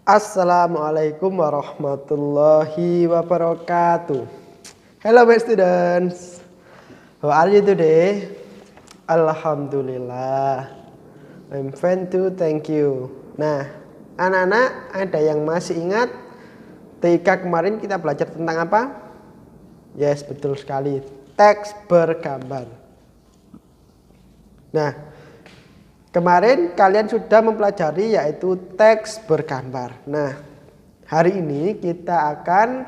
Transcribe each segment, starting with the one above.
Assalamualaikum warahmatullahi wabarakatuh. Hello my students. How are you today? Alhamdulillah. I'm fine too, thank you. Nah, anak-anak ada yang masih ingat TK kemarin kita belajar tentang apa? Yes, betul sekali. Teks bergambar. Nah, kemarin kalian sudah mempelajari yaitu teks bergambar. Nah, hari ini kita akan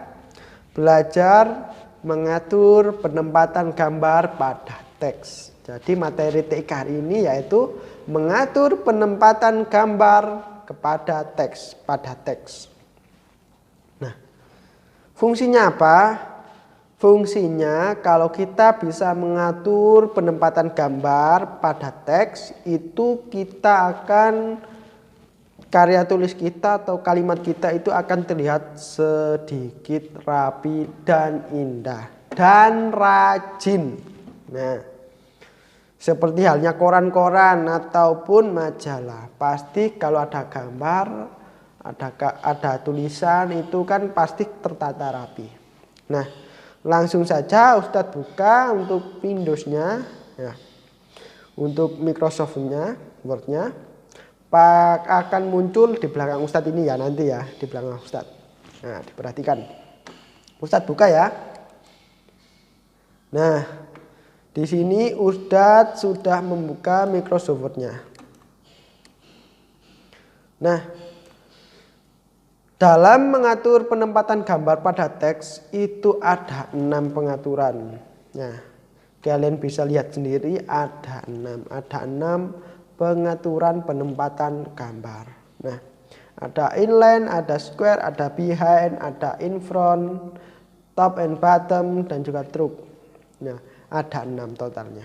belajar mengatur penempatan gambar pada teks. Jadi materi TK hari ini yaitu mengatur penempatan gambar kepada teks, pada teks. Nah, fungsinya apa? Fungsinya kalau kita bisa mengatur penempatan gambar pada teks, itu kita akan karya tulis kita atau kalimat kita itu akan terlihat sedikit rapi dan indah dan rajin. Nah, seperti halnya koran-koran ataupun majalah, pasti kalau ada gambar, ada tulisan itu kan pasti tertata rapi. Nah, langsung saja Ustadz buka untuk Windows-nya, ya. Untuk Microsoft-nya, Word-nya, akan muncul di belakang Ustadz ini ya nanti ya, di belakang Ustadz. Nah, diperhatikan. Ustadz buka ya. Nah, di sini Ustadz sudah membuka Microsoft Word-nya. Nah, dalam mengatur penempatan gambar pada teks itu ada 6 pengaturan. Nah, kalian bisa lihat sendiri ada 6 pengaturan penempatan gambar. Nah, ada inline, ada square, ada behind, ada in front, top and bottom dan juga stroke. Nah, ada 6 totalnya.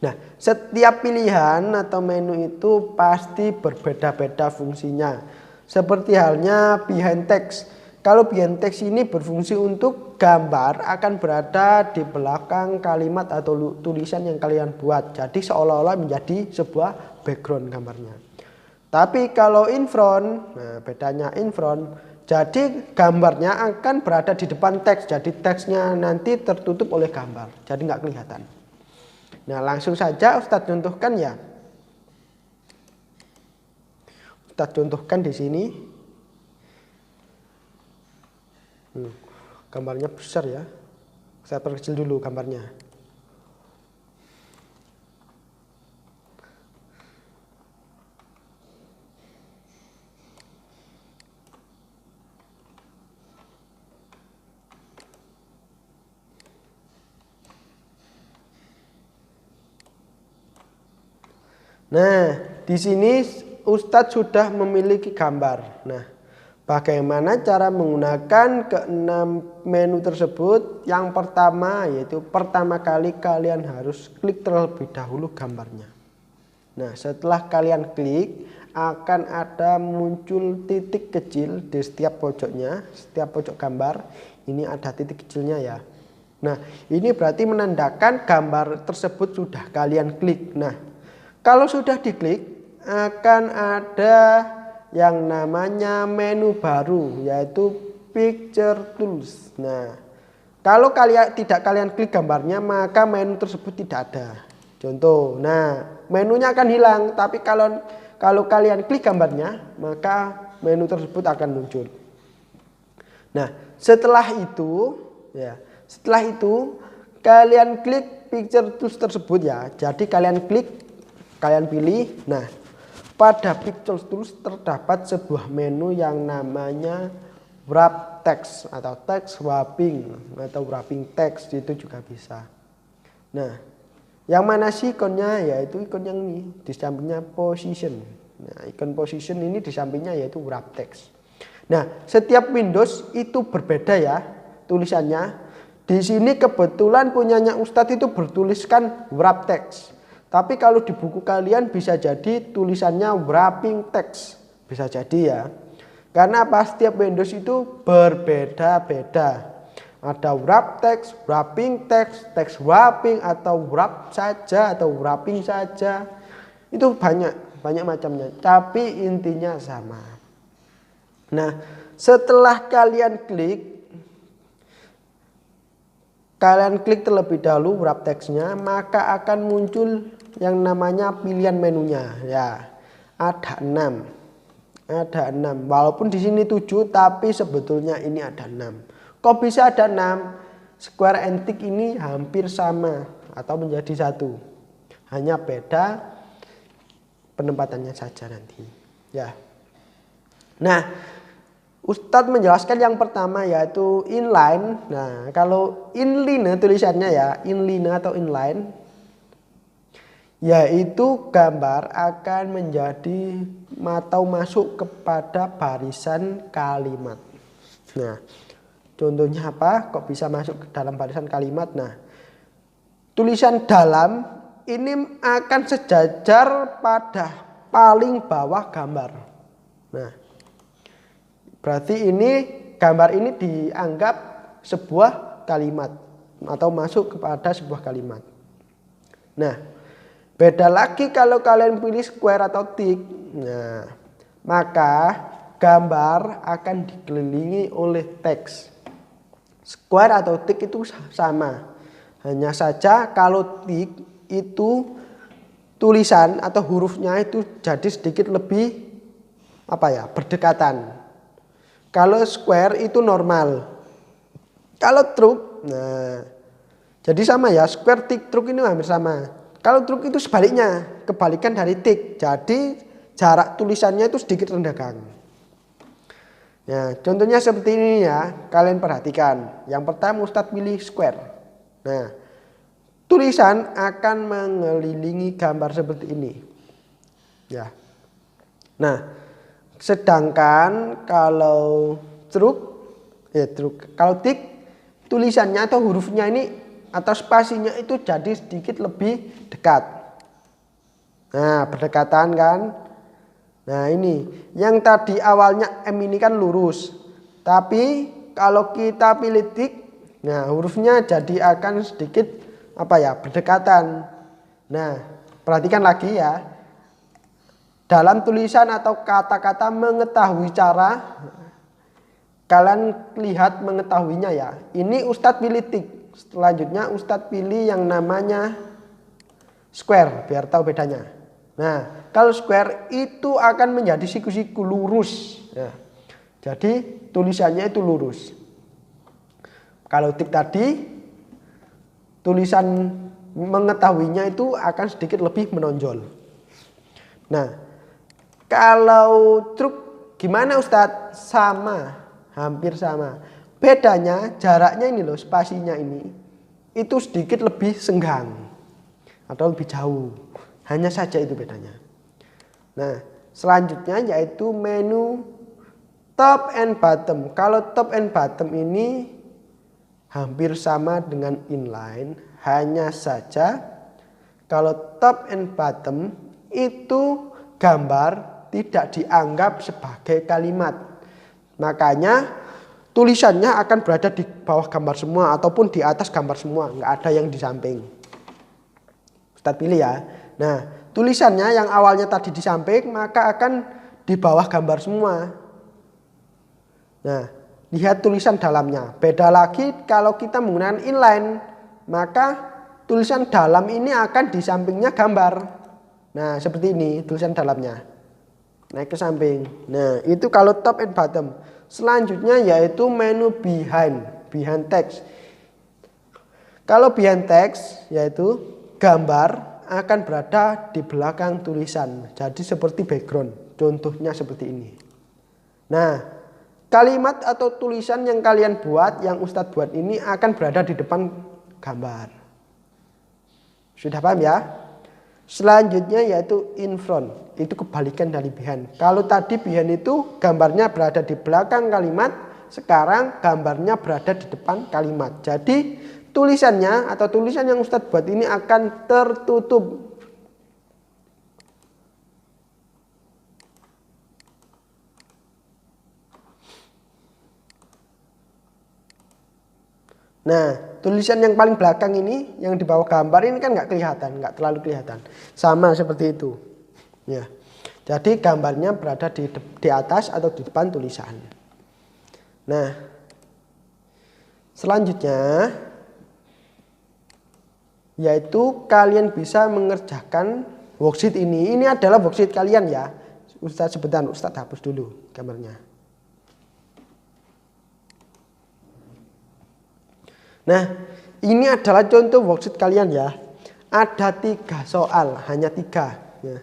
Nah, setiap pilihan atau menu itu pasti berbeda-beda fungsinya. Seperti halnya behind text. Kalau behind text ini berfungsi untuk gambar akan berada di belakang kalimat atau tulisan yang kalian buat. Jadi seolah-olah menjadi sebuah background gambarnya. Tapi kalau in front, nah bedanya in front, jadi gambarnya akan berada di depan teks. Jadi teksnya nanti tertutup oleh gambar. Jadi nggak kelihatan. Nah, langsung saja Ustadz contohkan ya. Kita contohkan di sini. Gambarnya besar ya. Saya perkecil dulu gambarnya. Nah, di sini Ustadz sudah memiliki gambar. Nah, bagaimana cara menggunakan ke-6 menu tersebut? Yang pertama yaitu pertama kali kalian harus klik terlebih dahulu gambarnya. Nah, setelah kalian klik akan ada muncul titik kecil di setiap pojoknya, setiap pojok gambar. Ini ada titik kecilnya ya. Nah, ini berarti menandakan gambar tersebut sudah kalian klik. Nah, kalau sudah diklik akan ada yang namanya menu baru yaitu picture tools. Nah, kalau tidak kalian klik gambarnya maka menu tersebut tidak ada. Contoh, nah menunya akan hilang, tapi kalau kalian klik gambarnya maka menu tersebut akan muncul. Nah, setelah itu kalian klik picture tools tersebut ya. Jadi kalian klik, kalian pilih. Nah, pada picture tools terdapat sebuah menu yang namanya wrap text atau text wrapping atau wrapping text, itu juga bisa. Nah, yang mana sih ikonnya? Yaitu ikon yang ini di sampingnya position. Nah, ikon position ini di sampingnya yaitu wrap text. Nah, setiap Windows itu berbeda ya tulisannya. Di sini kebetulan punyanya Ustadz itu bertuliskan wrap text. Tapi kalau di buku kalian bisa jadi tulisannya wrapping text. Bisa jadi ya. Karena apa? Setiap Windows itu berbeda-beda. Ada wrap text, wrapping text, text wrapping, atau wrap saja, atau wrapping saja. Itu banyak macamnya, tapi intinya sama. Nah, setelah kalian klik terlebih dahulu wrap text-nya, maka akan muncul yang namanya pilihan menunya. Ya, ada 6. Ada 6. Walaupun di sini 7, tapi sebetulnya ini ada 6. Kok bisa ada 6? Square and tick ini hampir sama atau menjadi satu. Hanya beda penempatannya saja nanti. Ya. Nah, Ustadz menjelaskan yang pertama yaitu inline. Nah, kalau inline tulisannya ya, inline atau inline, yaitu gambar akan menjadi atau masuk kepada barisan kalimat. Nah, contohnya apa? Kok bisa masuk ke dalam barisan kalimat? Nah, tulisan dalam ini akan sejajar pada paling bawah gambar. Nah, berarti ini gambar ini dianggap sebuah kalimat atau masuk kepada sebuah kalimat. Nah, beda lagi kalau kalian pilih square atau tick. Nah, maka gambar akan dikelilingi oleh teks. Square atau tick itu sama. Hanya saja kalau tick itu tulisan atau hurufnya itu jadi sedikit lebih berdekatan. Kalau square itu normal. Kalau truk, nah jadi sama ya, square, tick, truk ini hampir sama. Kalau truk itu sebaliknya, kebalikan dari tick. Jadi jarak tulisannya itu sedikit renggang. Nah, contohnya seperti ini ya, kalian perhatikan. Yang pertama Ustadz pilih square. Nah, tulisan akan mengelilingi gambar seperti ini. Ya. Nah, sedangkan kalau kalau tick, tulisannya atau hurufnya ini atau spasinya itu jadi sedikit lebih dekat. Nah, berdekatan kan. Nah, ini yang tadi awalnya M ini kan lurus, tapi kalau kita pilih tick, nah hurufnya jadi akan sedikit berdekatan. Nah, perhatikan lagi ya, dalam tulisan atau kata-kata mengetahui cara, kalian lihat mengetahuinya ya. Ini Ustadz pilih tick, selanjutnya Ustadz pilih yang namanya square biar tahu bedanya. Nah, kalau square itu akan menjadi siku-siku lurus. Ya. Jadi tulisannya itu lurus. Kalau tick tadi, tulisan mengetahuinya itu akan sedikit lebih menonjol. Nah, kalau truk gimana Ustadz? Sama, hampir sama. Bedanya jaraknya ini loh, spasinya ini itu sedikit lebih senggang atau lebih jauh. Hanya saja itu bedanya. Nah, selanjutnya yaitu menu top and bottom. Kalau top and bottom ini hampir sama dengan inline. Hanya saja kalau top and bottom itu gambar tidak dianggap sebagai kalimat. Makanya tulisannya akan berada di bawah gambar semua ataupun di atas gambar semua. Nggak ada yang di samping. Ustadz pilih ya. Nah, tulisannya yang awalnya tadi di samping maka akan di bawah gambar semua. Nah, lihat tulisan dalamnya. Beda lagi kalau kita menggunakan inline, maka tulisan dalam ini akan di sampingnya gambar. Nah, seperti ini tulisan dalamnya. Naik ke samping. Nah, itu kalau top and bottom. Selanjutnya yaitu menu behind text. Kalau behind text yaitu gambar akan berada di belakang tulisan. Jadi seperti background. Contohnya seperti ini. Nah, kalimat atau tulisan yang kalian buat, yang Ustadz buat ini akan berada di depan gambar. Sudah paham ya? Selanjutnya yaitu in front. Itu kebalikan dari behind. Kalau tadi behind itu gambarnya berada di belakang kalimat, sekarang gambarnya berada di depan kalimat. Jadi tulisannya atau tulisan yang Ustadz buat ini akan tertutup. Nah, tulisan yang paling belakang ini, yang di bawah gambar ini kan nggak kelihatan, nggak terlalu kelihatan. Sama seperti itu. Ya. Jadi gambarnya berada di atas atau di depan tulisan. Nah, selanjutnya yaitu kalian bisa mengerjakan worksheet ini. Ini adalah worksheet kalian ya. Ustadz sebentar, Ustadz hapus dulu gambarnya. Nah, ini adalah contoh worksheet kalian ya. Ada 3 soal, hanya 3. Ya.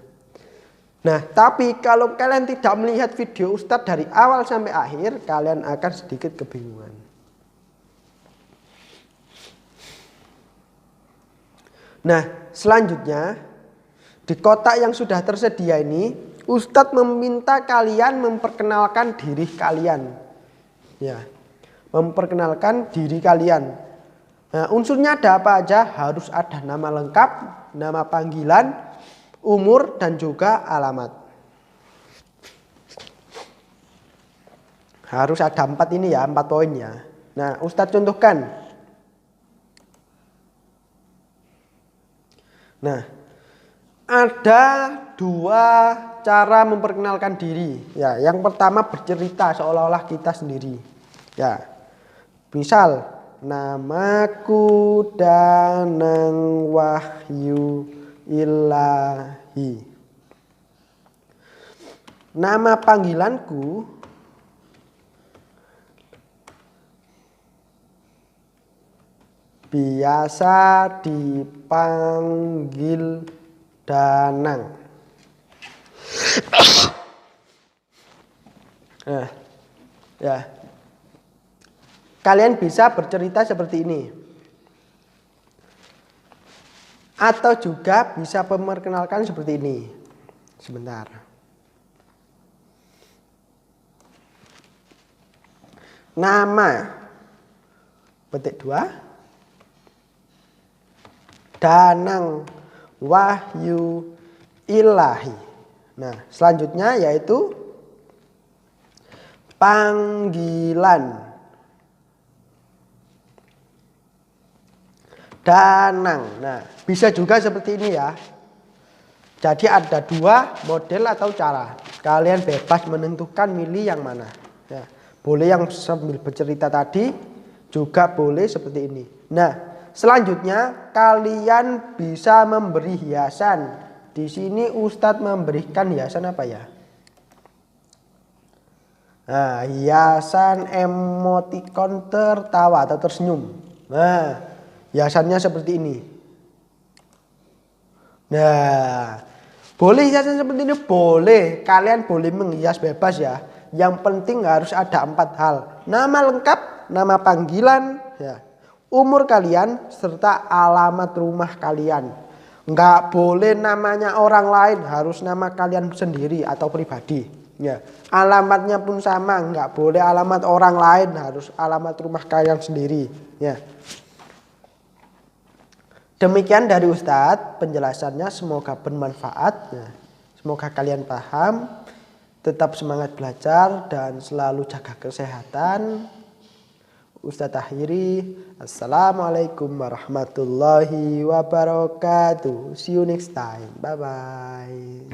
Nah, tapi kalau kalian tidak melihat video Ustadz dari awal sampai akhir, kalian akan sedikit kebingungan. Nah, selanjutnya di kotak yang sudah tersedia ini, Ustadz meminta kalian memperkenalkan diri kalian. Ya, memperkenalkan diri kalian. Nah, unsurnya ada apa aja? Harus ada nama lengkap, nama panggilan, umur, dan juga alamat. Harus ada 4 ini ya, 4 poin ya. Nah, Ustadz contohkan. Nah, ada 2 cara memperkenalkan diri. Ya, yang pertama bercerita seolah-olah kita sendiri. Ya, misal namaku Danang Wahyu Ilahi. Nama panggilanku biasa dipanggil Danang. Nah, ya. Kalian bisa bercerita seperti ini. Atau juga bisa memperkenalkan seperti ini. Sebentar. Nama. Petik 2. Danang Wahyu Ilahi. Nah, selanjutnya yaitu panggilan. Danang. Nah, bisa juga seperti ini ya. Jadi ada 2 model atau cara. Kalian bebas menentukan milih yang mana. Ya, boleh yang sambil bercerita tadi, juga boleh seperti ini. Nah, selanjutnya kalian bisa memberi hiasan. Di sini Ustadz memberikan hiasan apa ya? Nah, hiasan emoticon tertawa atau tersenyum. Nah, hiasannya seperti ini. Nah, boleh hiasan seperti ini? Boleh. Kalian boleh menghias bebas ya. Yang penting harus ada 4 hal. Nama lengkap, nama panggilan, ya, umur kalian, serta alamat rumah kalian. Nggak boleh namanya orang lain, harus nama kalian sendiri atau pribadi. Ya, alamatnya pun sama, nggak boleh alamat orang lain, harus alamat rumah kalian sendiri. Ya. Demikian dari Ustadz penjelasannya, semoga bermanfaat. Nah, semoga kalian paham, tetap semangat belajar dan selalu jaga kesehatan. Ustadz akhiri, assalamualaikum warahmatullahi wabarakatuh. See you next time. Bye bye.